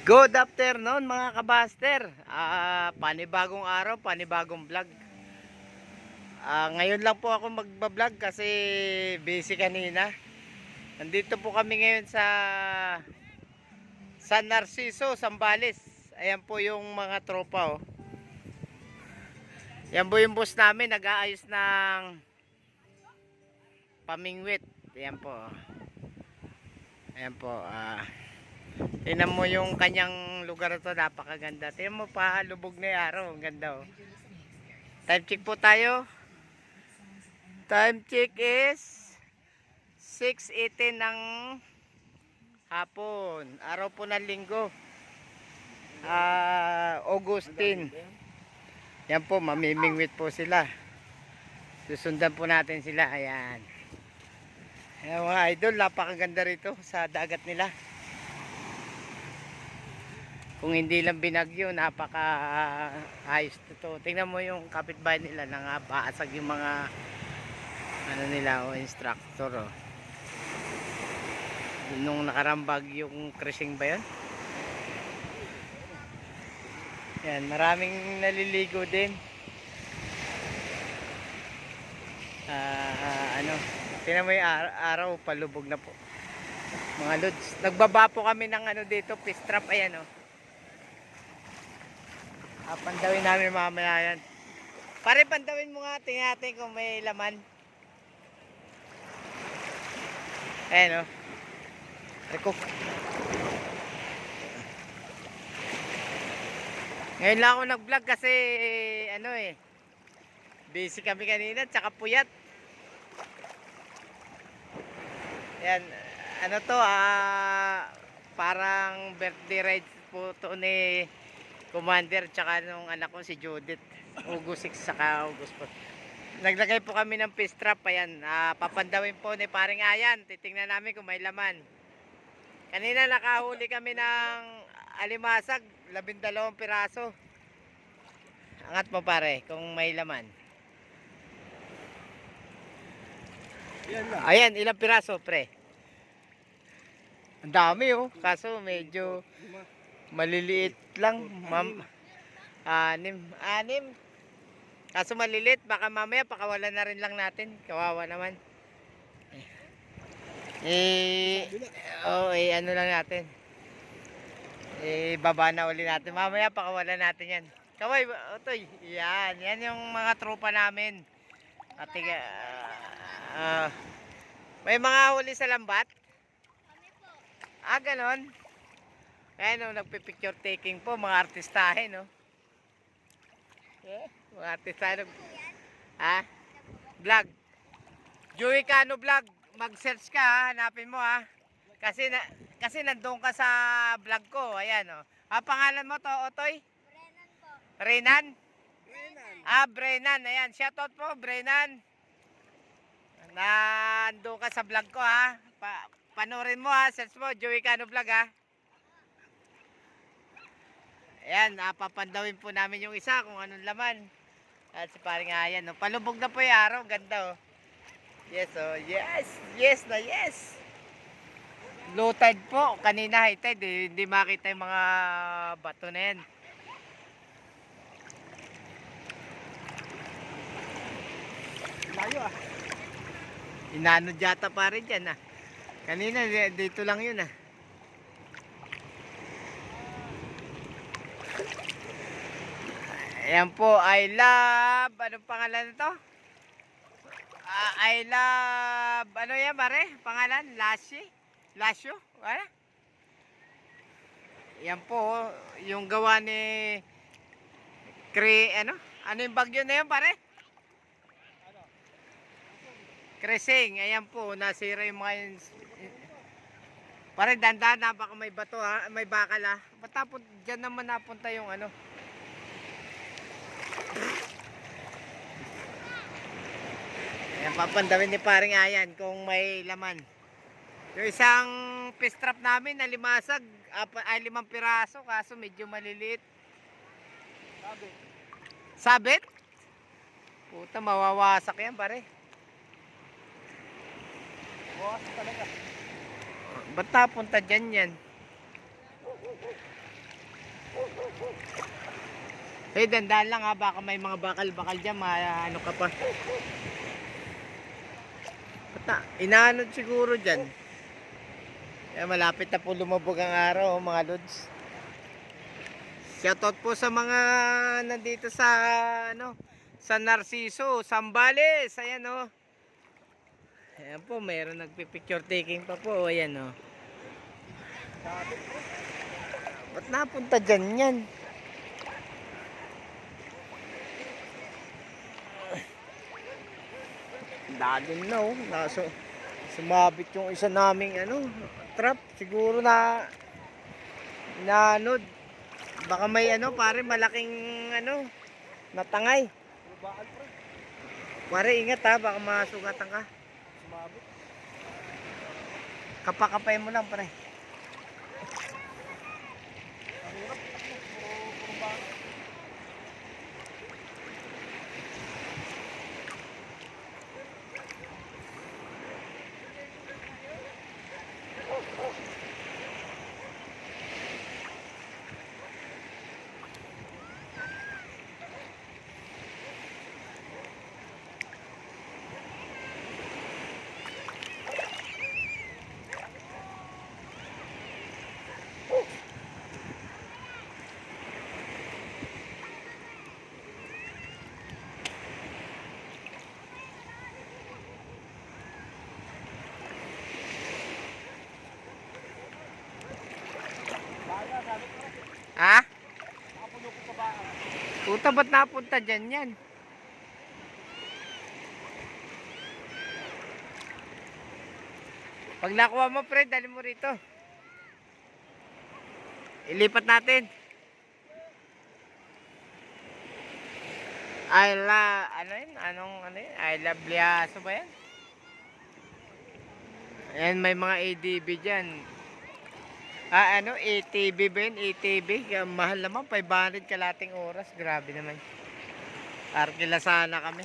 Good afternoon mga kabaster. Panibagong araw, panibagong vlog. Ngayon lang po ako magba-vlog kasi busy kanina. Nandito po kami ngayon sa San Narciso, Zambales. Ayan po yung mga tropa oh. Yan po yung boss namin, nag-aayos ng pamingwit. Ayan po. Ayan po. Tingnan mo yung kanyang lugar to, napakaganda. Tingnan mo pa, lubog na yung araw. Ang ganda oh. Time check po tayo. Time check is 6:18 ng hapon. Araw po ng linggo. Augustine. Yan po, mamimingwit po sila. Susundan po natin sila. Ayan. Ayan mga idol, napakaganda rito sa dagat nila. Kung hindi lang binagyo, napaka ayos to. Tingnan mo yung kapitbahay nila, nangabasag yung mga ano nila o instructor oh. Nung nakarambag yung cruising ba yun? Yan, maraming naliligo din. Tingnan mo yung araw, palubog na po. Mga lods, nagbaba po kami ng ano dito, fish trap, ayan oh. Pandawin namin mamaya yan. Pare, pandawin mo nga, tingnan natin kung may laman. Ayan o. Recook. Ngayon lang ako nag-vlog kasi ano busy kami kanina, tsaka puyat. Ayan, ano to parang birthday ride po to ni Commander tsaka nung anak ko si Judith. August 6 saka August 4. Naglagay po kami ng fish trap. Ayan, papandawin po ni paring Ayan. Titingnan namin kung may laman. Kanina nakahuli kami ng alimasag, 12 piraso. Angat mo pare kung may laman. Ayan, ilang piraso pre? Ang dami oh, kaso medyo maliliit lang, anim. Kaso maliliit, baka mamaya pakawalan na rin lang natin. Kawawa naman. Ano lang natin. Baba na uli natin. Mamaya pakawalan natin yan. Kaway, otoy. Yan yung mga tropa namin. At may mga huli sa lambat? Kami po. Ganon. Ayan o, nagpipicture taking po, mga artistahin no. Mga artistahin. Vlog. Joey Cano Vlog. Mag-search ka hanapin mo Kasi nandoon ka sa vlog ko. Ayan o. Pangalan mo to, Otoy? Brennan po. Renan? Brennan. Ayan, shoutout po, Brennan. Nandoon ka sa vlog ko Panoorin mo search mo, Joey Cano Vlog Ayan, papandawin po namin yung isa kung anong laman. At si paring Ayan, palubog na po yung araw, ganda oh. Yes oh, yes na yes. Low tide po, kanina high tide hindi makita yung mga bato na yan. Layo Inanod yata pa rin dyan Kanina dito lang yun Ayan po, I love, anong pangalan nito? I love, ano yan pare? Pangalan? Lasyo? Ano? Ayan po, yung gawa ni ano yung bagyo na yan pare? Crescing, ayan po, nasira yung mga pare, dandan baka may bato may bakal Ba't dyan naman napunta yung ano? Ayan, papandawin ni paring Ayan kung may laman. Yung isang fish trap namin na limasag, 5 piraso kaso medyo maliliit. Sabit? Puta, mawawasak yan pare. Wawasak talaga. Ba't napunta dyan yan? Eh, dandan lang ha, baka may mga bakal-bakal dyan, ano ka pa. Inaanod siguro dyan. Eh, malapit na po lumabog ang araw, mga lods. Shoutout po sa mga nandito sa, ano, sa Narciso, Sambales, ayan o. Ayan po, mayroon nagpipicture taking pa po, ayan o. Ba't napunta dyan yan? Dalim na oh. Sumabit yung isa naming ano, trap. Siguro na nanod. Baka may ano, pare malaking ano, natangay. Pare ingat ha, baka masugatan ka. Sumabit. Kapakapay mo lang pare. Ha? Puta, ba't napunta dyan yan? Pag nakuha mo pre, dali mo rito. Ilipat natin. Ano yun? Ano yun? I love Liaso ba yan? Ayan, may mga ADB dyan. Ano, ATV ba yun? ATV? Mahal naman, 500 kalating oras. Grabe naman. Arkila sana kami.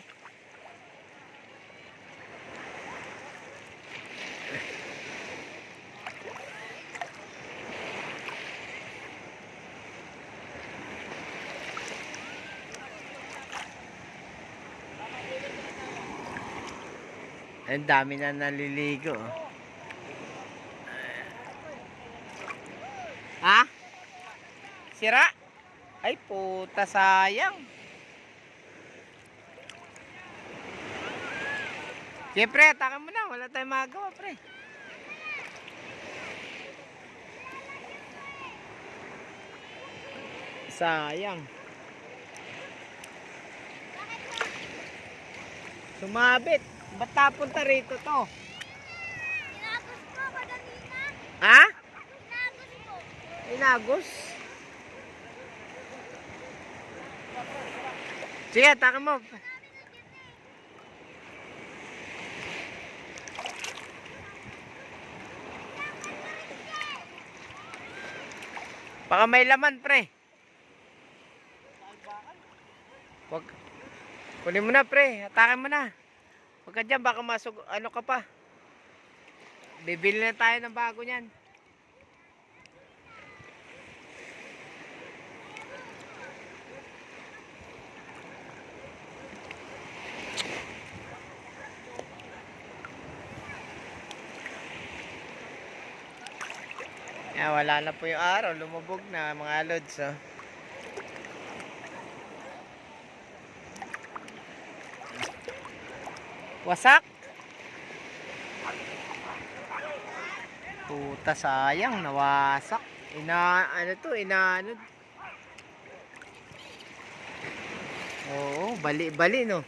Ang dami na naliligo. Ha? Sira? Ay puta, sayang. Siyempre, atakan mo na. Wala tayong magagawa, pre. Sayang. Sumabit. Ba't napunta rito to? Inagos ko, maganina. Ha? Inagos ko. Inagos? Sige, atakan mo. Baka may laman, pre. Wag. Kunin mo na, pre. Atakan mo na. Huwag ka dyan, baka masug... Ano ka pa? Bibili na tayo ng bago niyan. Yan, wala na po yung araw. Lumubog na mga lods. Oh. Wasak. Puta, sayang. Nawasak. Ano to? Inaanod. Oo, bali-bali no.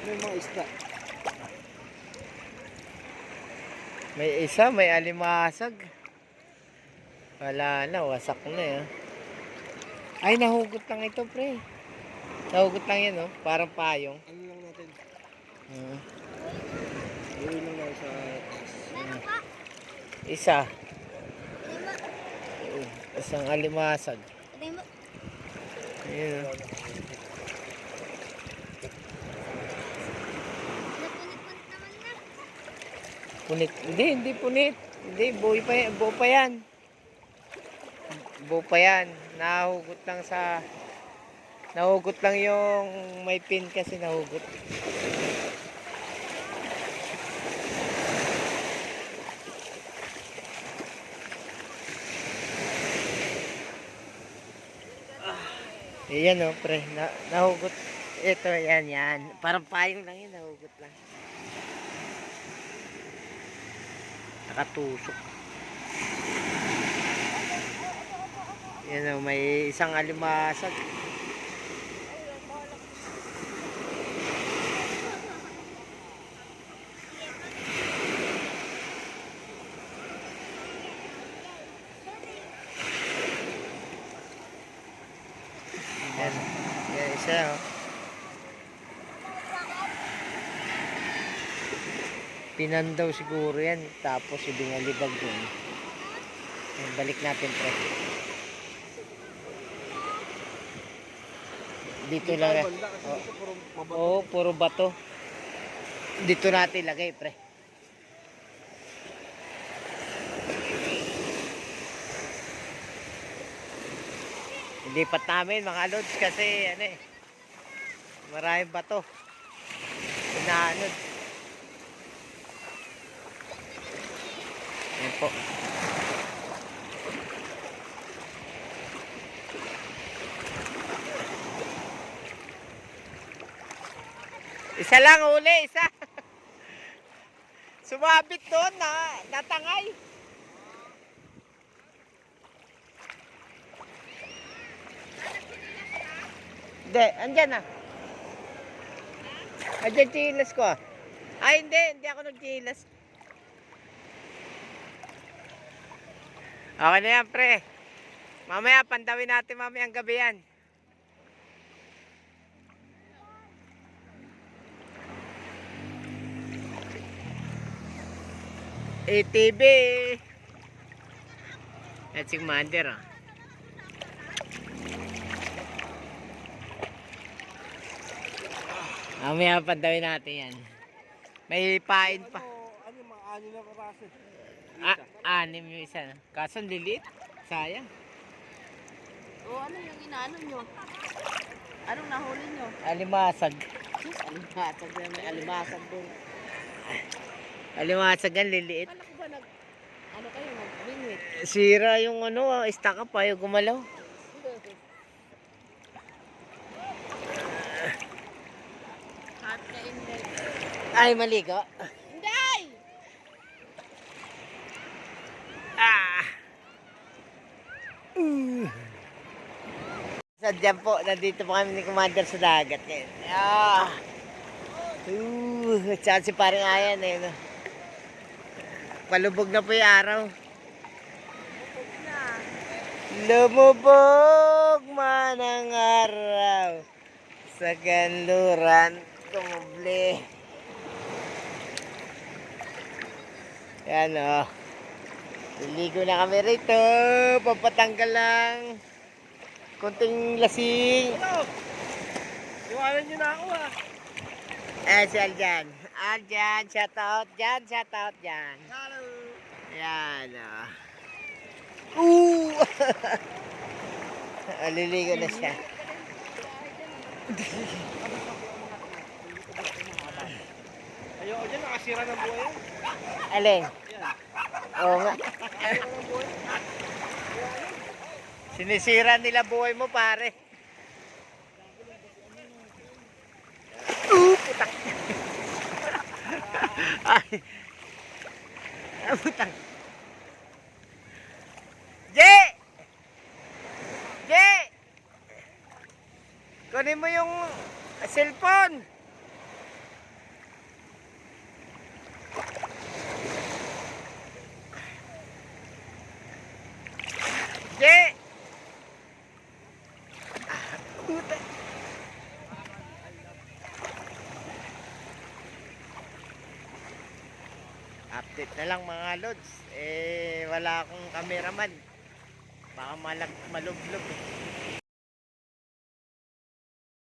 May mga isda. May isa, may alimasag. Wala na, wasak na eh. Ay, nahugot lang ito, pre. Nahugot lang yan, oh. Parang payong. Ano lang natin? Hmm. Gawin lang natin sa taas. Meron pa. Isa. Lima. Isang alimasag. Lima. Ayun, oh. Napunit-punit naman na. Punit. Hindi punit. Hindi, buo pa yan. Buo pa yan. Nahugot lang yung may pin kasi nahugot. Ayan o, pre. Nahugot. Ito, yan. Parang payong lang yun. Nahugot lang. Nakatusok. Yan o, may isang alimasag. Yan. Yan, isa o. Pinandaw siguro yan. Tapos ibinalibag yun. Balik natin, pre. Dito lang. Banda kasi dito puro mabato. Oo, puro bato. Dito natin lagay, pre. Lipat namin mga lods kasi ano eh. Maraming bato. Inaanod. Yan po. Isa lang uli, isa. Sumabit doon na natangay. Hindi, andyan na. Andyan chilas ko. Ay, hindi ako nagchilas. Okay na yan, pre. Mamaya, pandawin natin mamaya ang gabi yan. ATV. At si Commander, oh. Mamaya pandawin natin yan. May pain pa. Ano yung mga ani na karase? Anim yung isa. Kaso lilit. Sayang. O ano yung inaano nyo? Anong nahuli nyo? Alimasag. Alimasag na may alimasag doon. Alimasag ang liliit. Kala ko ba ano kayo, mag-wingwit? Sira yung stock up ayaw gumalaw. Hot na inlet. Ay, maligo. Hindi! Sadyan po, nandito po kami ni Commander sa dagat ngayon. Saan si parang ayan eh. No? Palubog na po yung araw. Lumubog man ang araw sa kanluran kumubli. Yan o. Liligo na kami rito. Papatanggal lang. Kunting lasing. Iwanan nyo na ako Si Aljan. Aljan, shout out dyan, dyan. Hello. Yan o. Liligo na siya. Ayoko dyan, nakasira ng buhay yan. Alin? Yan. Oo nga. Nakasira ng buhay. Sinisira nila buhay mo, pare. Putang. Ay. Putang. Je! Kunin mo yung cellphone. Je! Update na lang mga lods. Wala akong cameraman. Baka malublob eh.